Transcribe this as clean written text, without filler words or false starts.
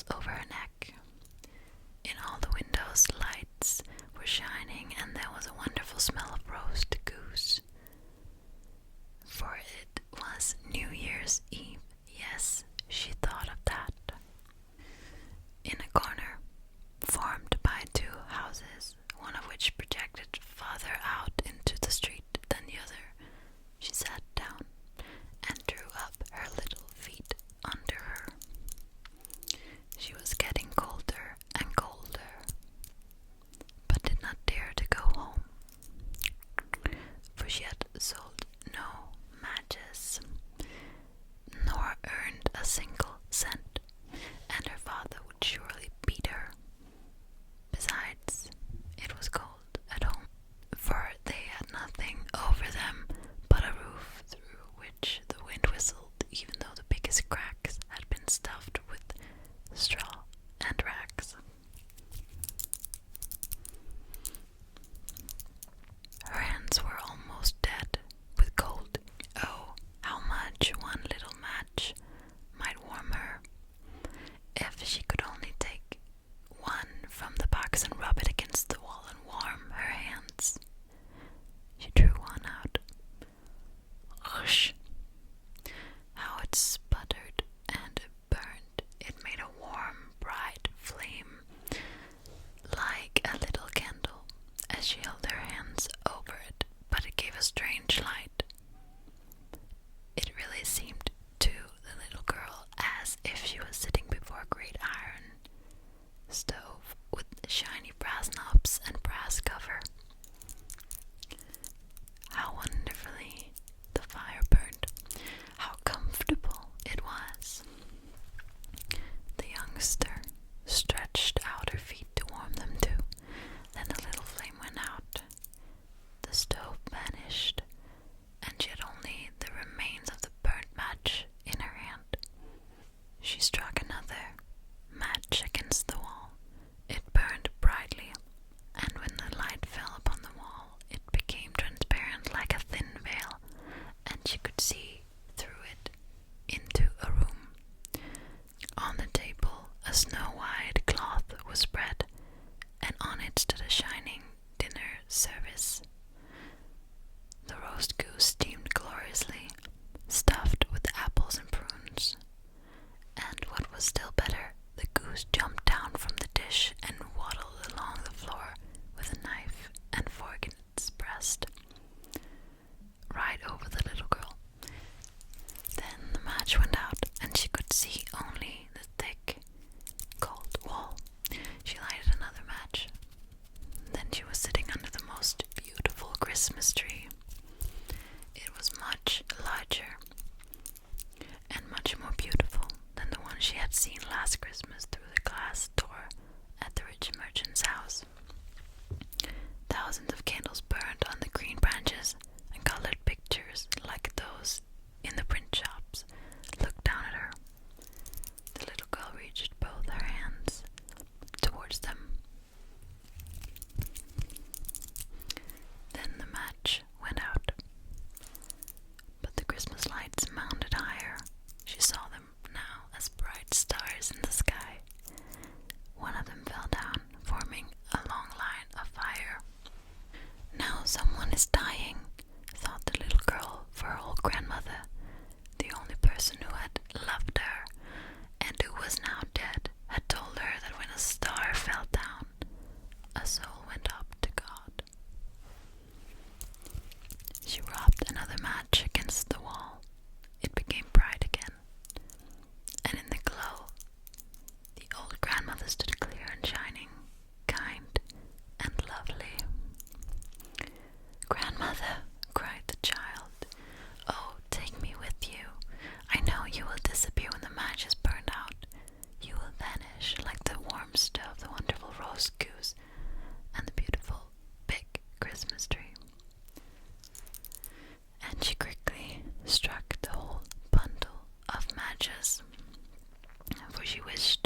candles over her neck. In all the windows, lights were shining, and there was a wonderful smell of roast goose. For it was New Year's Eve. Yes, she thought of that. In a corner, formed by two houses, one of which projected farther out into the street than the other, she sat down and drew up her little feet under her. She was getting colder and colder, but did not dare to go home, for she had sold no matches, nor earned a single cent, and her father would surely beat her. Besides, it was cold at home, for they had nothing over them but a roof through which the wind whistled, even though the biggest cracks had been stuffed with straw and rags. Her hands were almost dead with cold. Oh, how much one little match might warm her, if she could only take one from the box and rub it against the wall and warm her hands. She drew one out. Whoosh! How it sputtered and burned. It made a warm, bright flame, like a little candle, as she held her hands over it, but it gave a strange light. It really seemed to the little girl as if she was sitting before a great iron stove with shiny brass knobs and brass cover. How wonderfully the fire burned! How comfortable it was! The youngster stretched out her feet to warm them too. Then the little flame went out. The stove vanished, and she had only the remains of the burnt match in her hand. She struck another match against the wall. It burned brightly, and when the light fell upon the wall, it became transparent like a thin veil, and she could see through it into a room. On the table, a snow-white cloth was spread, and on it stood a shining dinner service. The roast goose steamed gloriously, stuffed with apples and prunes. And what was still better, the goose jumped down from the dish and waddled along the floor with a knife and fork in its breast, right over the little girl. Then the match went out, and she could see only the thick, cold wall. She lighted another match. Then she was sitting under the most beautiful Christmas tree. It was much larger and much more beautiful than the one she had seen last Christmas through the glass door at the rich merchant's house. Thousands of candles burned on the green branches, and colored pictures like those in the print shops looked down at her. The little girl reached both her hands towards them. Then the match went out, but the Christmas lights mounted higher. She saw them now as bright stars in the sky. One of them fell down, forming a long line of fire. Now someone is dying, thought the little girl, for her old grandmother, the only person who had loved her, and who was now dead, had told her that when a star fell down, a soul went up to God. She rubbed another match against the wall. It became bright again, and in the glow, the old grandmother stood clear and shining, kind and lovely. "Grandmother," cried the child, "oh, take me with you. I know you will disappear when the match is burned out. You will vanish like the warm stove, the wonderful roast goose, and the beautiful big Christmas tree." And she quickly struck the whole bundle of matches, for she wished